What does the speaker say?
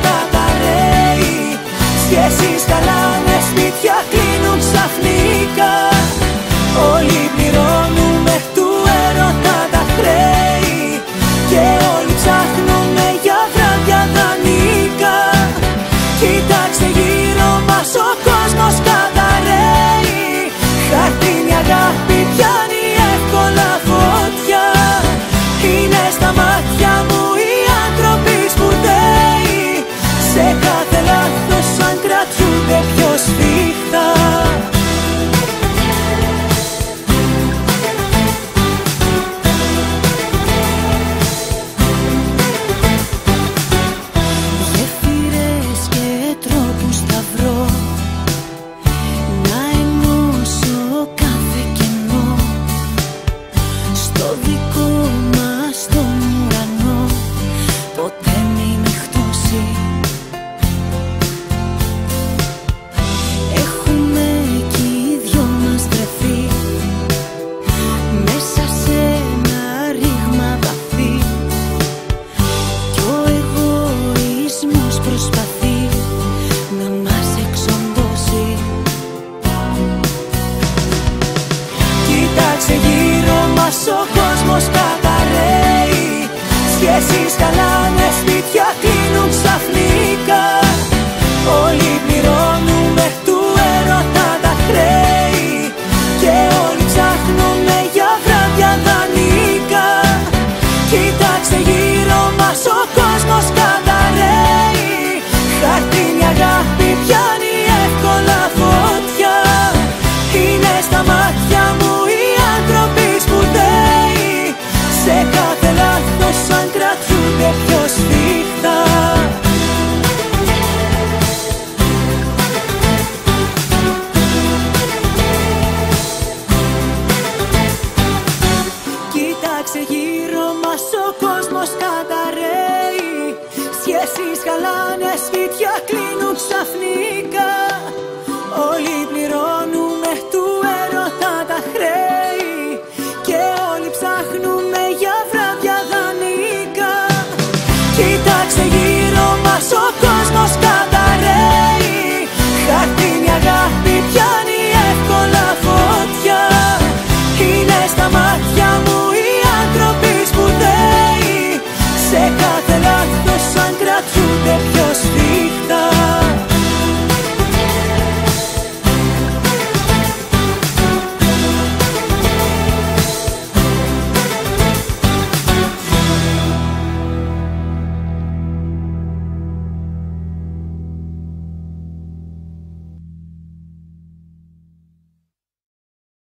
καταραίει. Σχέσεις χαλάνε, σπίτια κλείνουν ξαφνικά. Όλοι πληρώνουμε του έρωτα τα χρέη και όλοι ψάχνουμε για βράδια δανεικά. Κοίταξε γύρω μας, ο κόσμος καταραίει. Χαρτίνη αγάπη πιάνει εύκολα φωτιά. Είναι στα μάτια μου οι άνθρωποι σπουδαίοι. Σε κάθε λάθος αν κρατιούνται πιο σφιχτά. Γέφυρες και τρόπους θα βρω να ενώσω κάθε κενό στο δικό μας τον ουρανό. Ποτέ μην εκτόσει. Έχουμε κι οι δυο μας τρεφεί μέσα σε ένα ρήγμα βαθύ κι ο εγωισμός προσπαθεί να μας εξοντώσει. Κοίταξε γύρω μας, ο κόσμος καταραίει. Σχέσεις χαλάνε, σπίτια κλείνουν ξαφνικά. Όλοι πληρώνουμε του έρωτα τα χρέη και όλοι ψάχνουμε για βράδια δανεικά. Κοίταξε γύρω μας, ο κόσμος καταραίει. Χαρτίνη αγάπη πιάνει εύκολα φωτιά. Είναι στα μάτια μου οι άνθρωποι σπουδαίοι. Σε κάθε λάθος αν κρατιούνται πιο σφιχτά. Κοίταξε γύρω μας, ο κόσμος καταραίει. Σχέσεις χαλάνε, σπίτια κλείνουν ξαφνικά. Όλοι πληρώνουμε του έρωτα τα χρέη και όλοι ψάχνουμε για βράδια δανεικά. Κοίταξε γύρω μας, ο